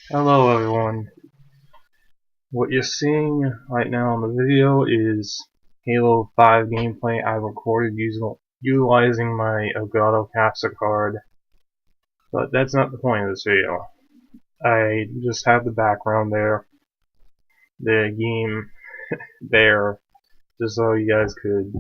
Hello everyone. What you're seeing right now on the video is Halo 5 gameplay I recorded utilizing my Elgato capture card. But that's not the point of this video. I just have the background there, the game there, just so you guys could,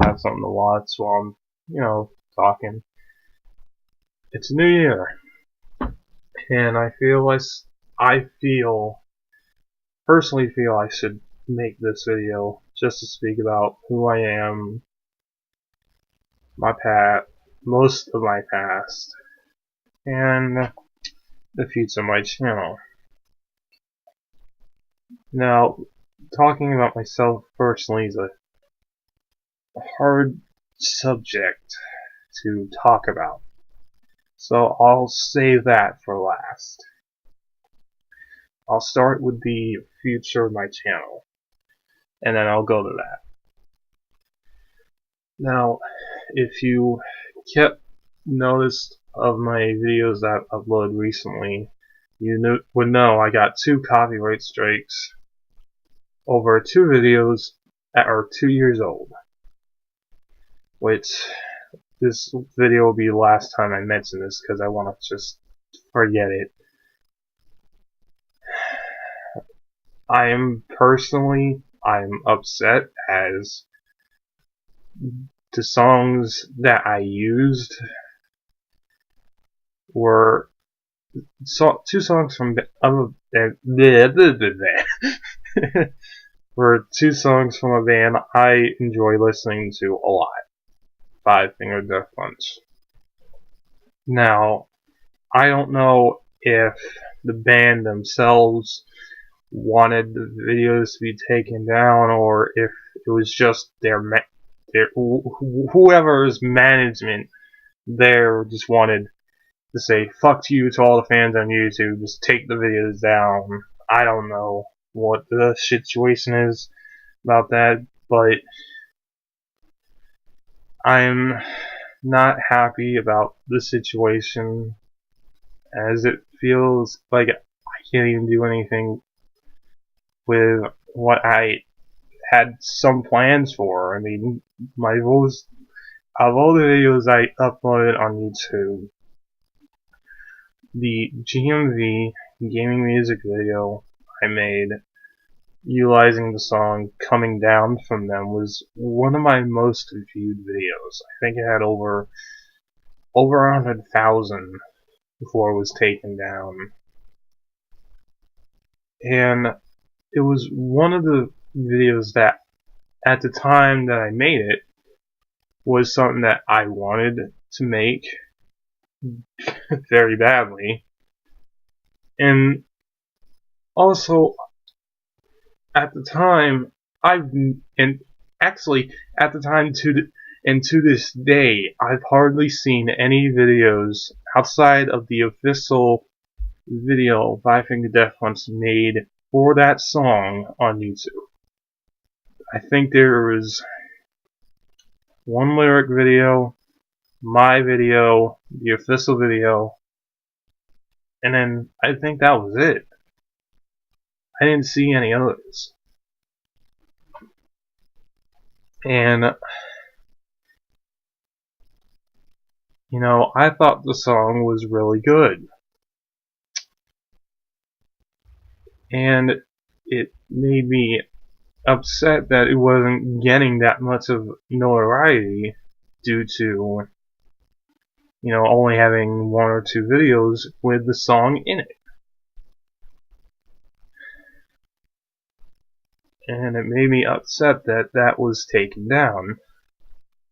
have something to watch while I'm, talking. It's a new year, and personally feel I should make this video just to speak about who I am, most of my past, and the future of my channel. Now, talking about myself personally is a hard subject to talk about, so I'll save that for last. I'll start with the future of my channel, and then I'll go to that. Now, if you kept notice of my videos that I've uploaded recently, you would know I got 2 copyright strikes over 2 videos that are 2 years old. Which, this video will be the last time I mention this because I want to just forget it. I'm upset as the songs that I used were two songs from were 2 songs from a band I enjoy listening to a lot. Five Finger Death Punch. Now, I don't know if the band themselves wanted the videos to be taken down, or if it was just whoever's management there just wanted to say fuck you to all the fans on YouTube, just take the videos down. I don't know what the situation is about that, but I'm not happy about the situation, as it feels like I can't even do anything with what I had some plans for. I mean, of all the videos I uploaded on YouTube, the GMV gaming music video I made utilizing the song Coming Down from them was one of my most viewed videos. I think it had over 100,000 before it was taken down. And it was one of the videos that, at the time that I made it, was something that I wanted to make very badly. And also, at the time, to this day, I've hardly seen any videos outside of the official video Five Finger Death Punch made for that song on YouTube. I think there was one lyric video, my video, the official video, and then I think that was it. I didn't see any others. And, I thought the song was really good. And it made me upset that it wasn't getting that much of notoriety due to, only having 1 or 2 videos with the song in it. And it made me upset that that was taken down.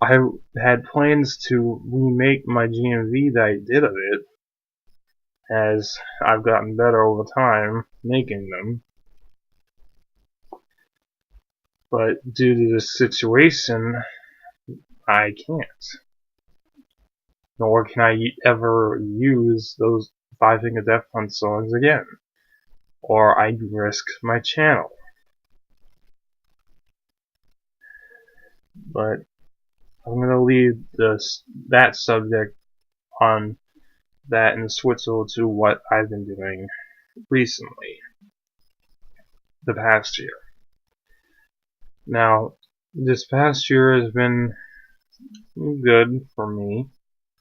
I had plans to remake my GMV that I did of it, as I've gotten better over time making them. But due to this situation, I can't. Nor can I ever use those Five Finger Death Punch songs again, or I'd risk my channel. But I'm gonna leave that subject on that and switch over to what I've been doing recently, the past year. Now, this past year has been good for me,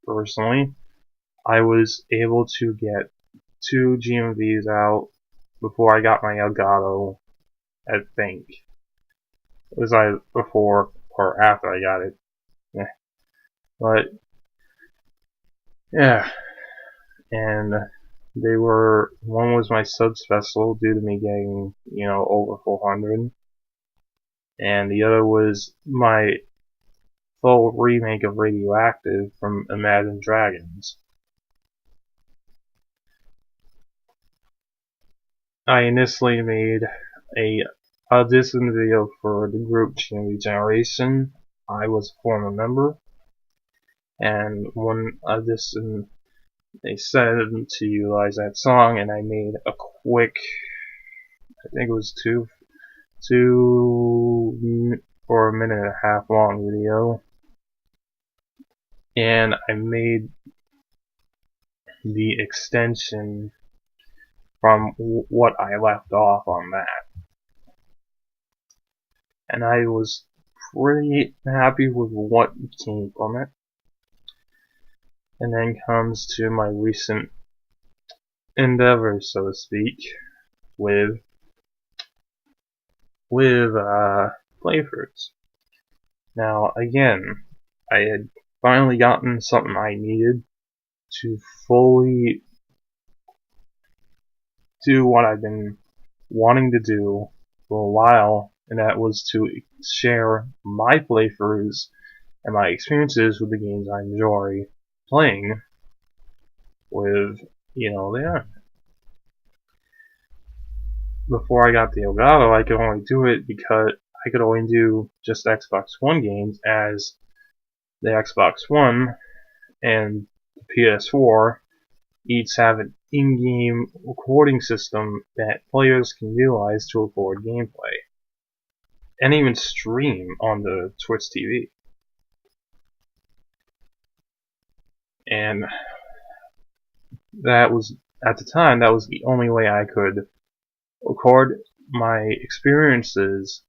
personally. I was able to get 2 GMVs out before I got my Elgato, I think. Was I before or after I got it? Yeah. But, yeah. And one was my sub special due to me getting, over 400. And the other was my full remake of Radioactive from Imagine Dragons. I initially made a audition video for the group GMV Generation. I was a former member, and one audition they said to utilize that song, and I made a quick, I think it was two or a minute and a half long video, and I made the extension from what I left off on that. And I was pretty happy with what came from it. And then comes to my recent endeavor, so to speak, with playthroughs. Now, again, I had finally gotten something I needed to fully do what I've been wanting to do for a while, and that was to share my playthroughs and my experiences with the games I enjoy playing with, the internet. Before I got the Elgato, I could only do it because I could only do just Xbox One games, as the Xbox One and the PS4 each have an in-game recording system that players can utilize to record gameplay and even stream on the Twitch TV. And that was, at the time, that was the only way I could record my experiences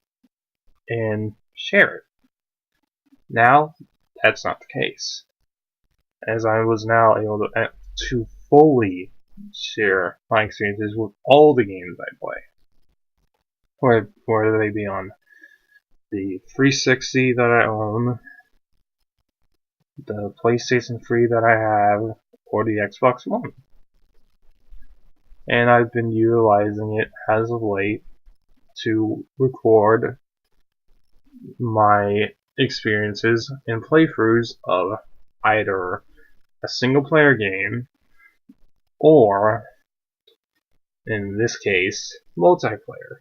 and share it. Now, that's not the case, as I was now able to fully share my experiences with all the games I play, whether they be on the 360 that I own, the PlayStation 3 that I have, or the Xbox One. And I've been utilizing it as of late to record my experiences and playthroughs of either a single player game or, in this case, multiplayer.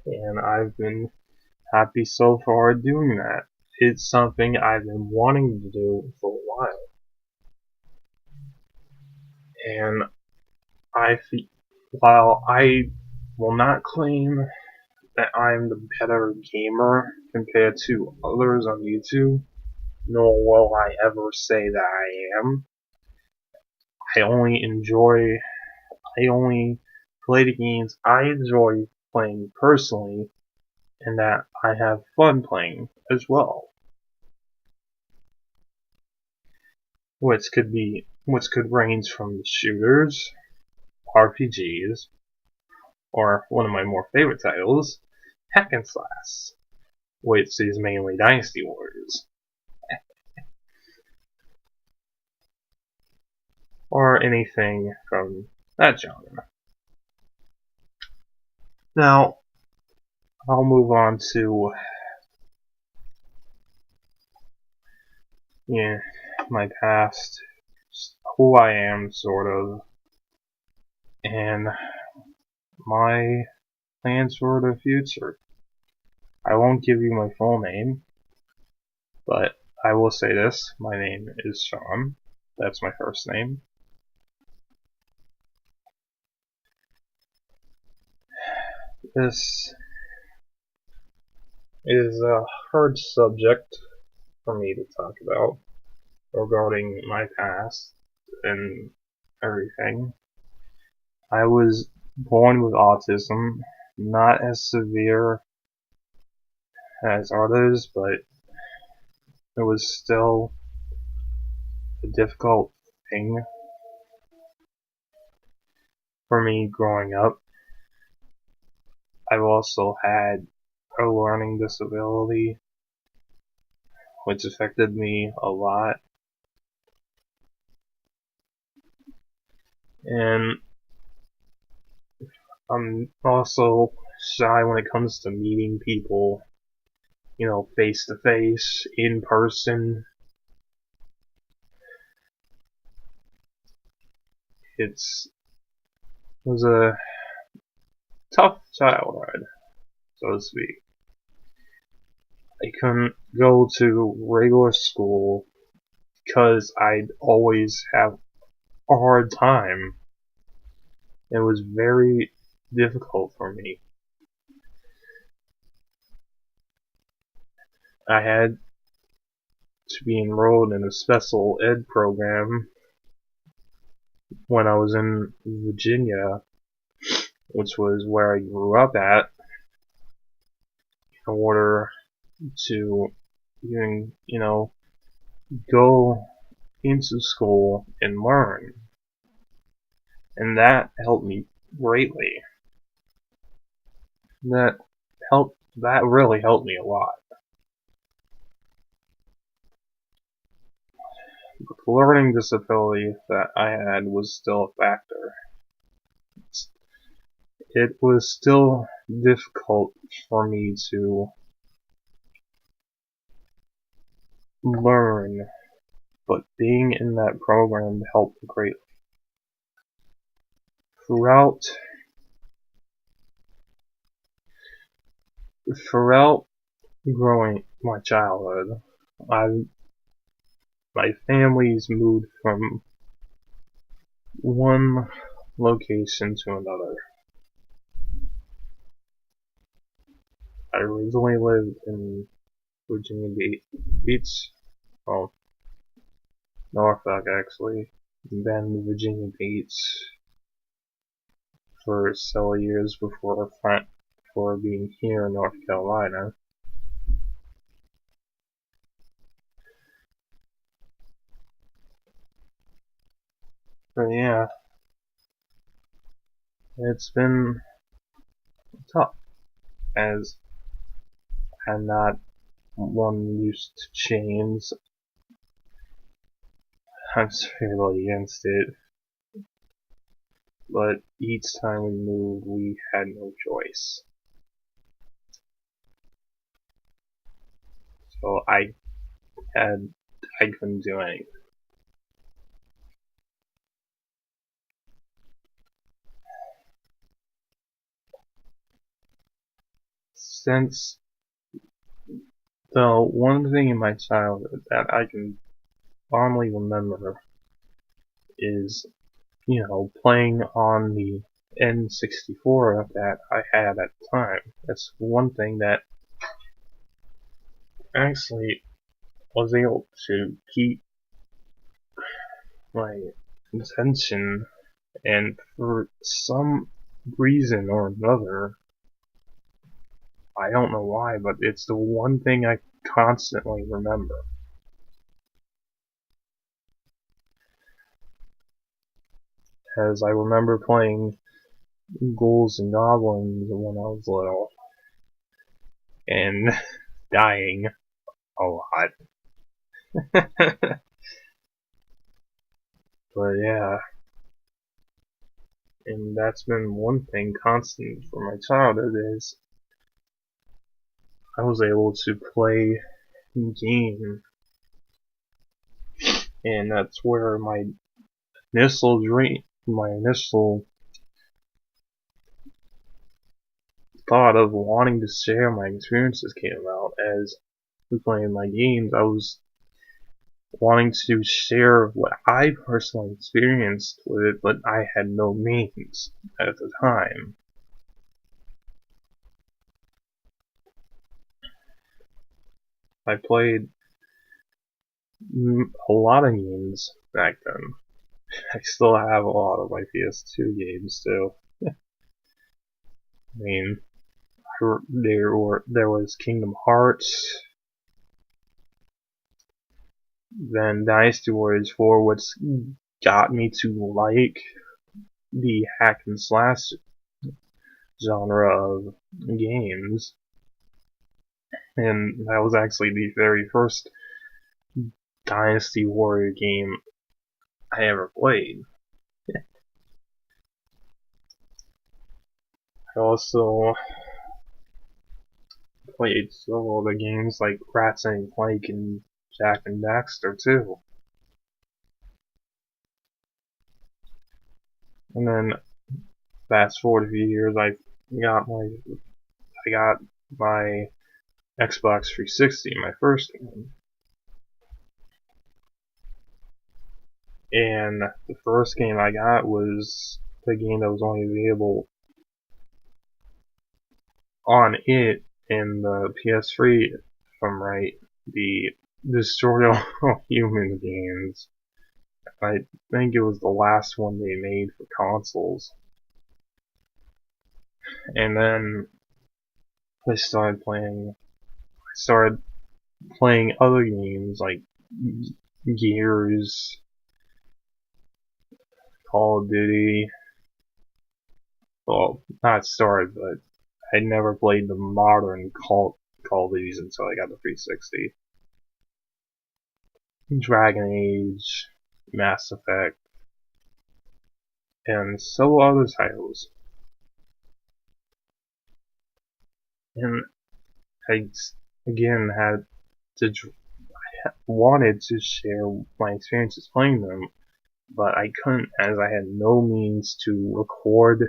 And I've been happy so far doing that. It's something I've been wanting to do for a while. And while I will not claim that I'm the better gamer compared to others on YouTube, nor will I ever say that I am. I only play the games I enjoy playing personally, and that I have fun playing as well. Which could range from shooters, RPGs, or one of my more favorite titles, hack and slash, which is mainly Dynasty Warriors. Or anything from that genre. Now, I'll move on to my past, who I am, sort of, and my plans for the future. I won't give you my full name, but I will say this: my name is Sean. That's my first name. This is a hard subject for me to talk about regarding my past, and everything. I was born with autism, not as severe as others, but it was still a difficult thing for me growing up. I've also had a learning disability, which affected me a lot. And I'm also shy when it comes to meeting people, face to face, in person. It was a tough childhood, so to speak. I couldn't go to regular school because I'd always have a hard time. It was very difficult for me. I had to be enrolled in a special ed program when I was in Virginia, which was where I grew up at, in order to even, go into school and learn. And that helped me greatly. That really helped me a lot. The learning disability that I had was still a factor. It was still difficult for me to learn, but being in that program helped greatly. Throughout growing my childhood, my family's moved from one location to another. I originally lived in Virginia Beach, well, Norfolk actually, and then Virginia Beach for several years before being here in North Carolina. But yeah, it's been tough, as I'm not one used to change. I'm severely against it, but each time we moved, we had no choice. So I couldn't do anything. Since the one thing in my childhood that I can fondly remember is, playing on the N64 that I had at the time. That's one thing that actually was able to keep my attention, and for some reason or another, I don't know why, but it's the one thing I constantly remember. As I remember playing Ghouls and Goblins when I was little, and dying a lot. But yeah, and that's been one thing constant for my childhood, is I was able to play game, and that's where my initial thought of wanting to share my experiences came about. As playing my games, I was wanting to share what I personally experienced with it, but I had no means at the time. I played a lot of games back then, I still have a lot of my PS2 games too. I mean, there was Kingdom Hearts, then Dynasty Warriors 4, which got me to like the hack and slash genre of games, and that was actually the very first Dynasty Warrior game I ever played. I also played several other games like Ratchet and Clank and Jack and Daxter too. And then fast forward a few years, got my I got my Xbox 360, my first one. And the first game I got was the game that was only available on it in the PS3, if I'm right, the Destroy All Human games. I think it was the last one they made for consoles. And then I started playing other games like Gears, Call of Duty. Well, not started, but I never played the modern Call of Duties until I got the 360. Dragon Age, Mass Effect, and several other titles. And I again wanted to share my experiences playing them, but I couldn't, as I had no means to record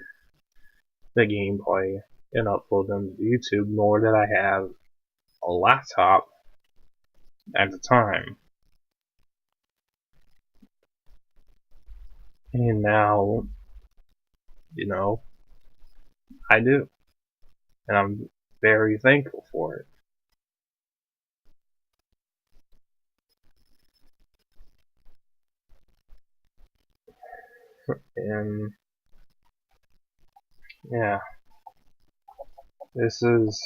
the gameplay and upload them to YouTube, nor did I have a laptop at the time. And now, I do. And I'm very thankful for it. And yeah, this is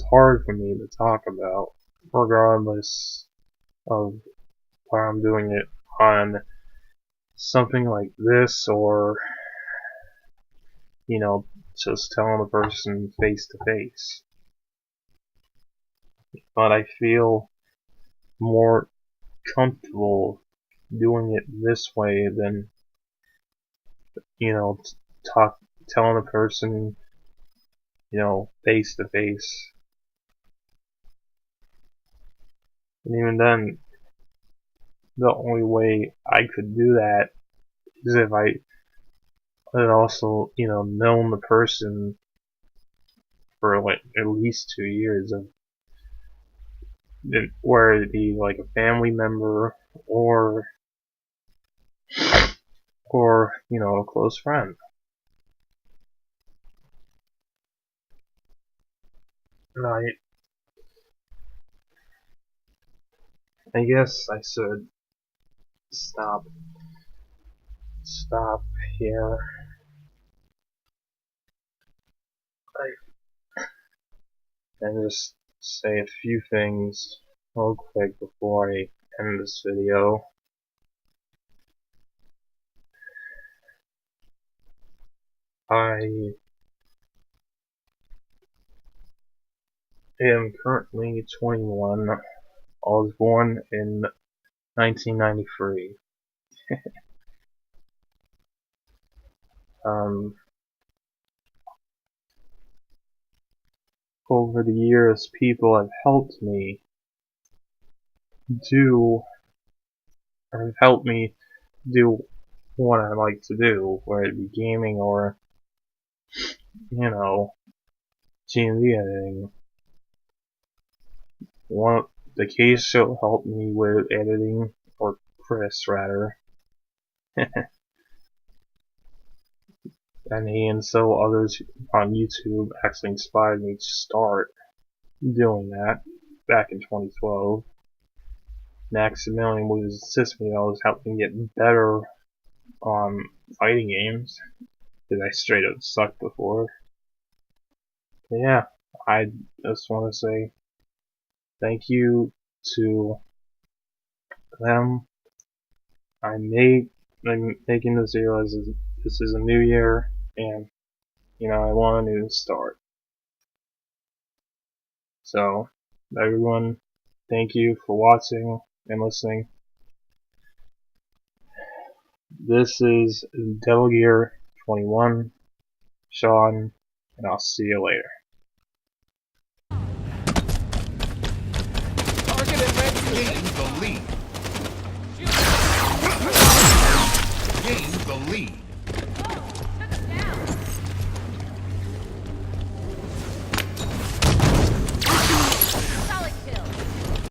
hard for me to talk about, regardless of where I'm doing it on something like this, or just telling a person face to face. But I feel more comfortable doing it this way than telling a person face to face. And even then, the only way I could do that is if I had also known the person for like at least 2 years, of where it be like a family member or a close friend. And I guess I should stop here. And just say a few things real quick before I end this video. I am currently 21. I was born in 1993. Over the years, people have helped me do what I like to do, whether it be gaming or G&D editing. The Case Show helped me with editing, or Chris rather, and he and so others on YouTube actually inspired me to start doing that back in 2012. Maximilian would assist me. I was helping get better on fighting games because I straight up sucked before. But yeah, I just want to say thank you to them. I'm making this video as this is a new year, and I want a new start. So, everyone, thank you for watching and listening. This is Devil Gear 21, Sean, and I'll see you later. Gain the lead. Gain the lead.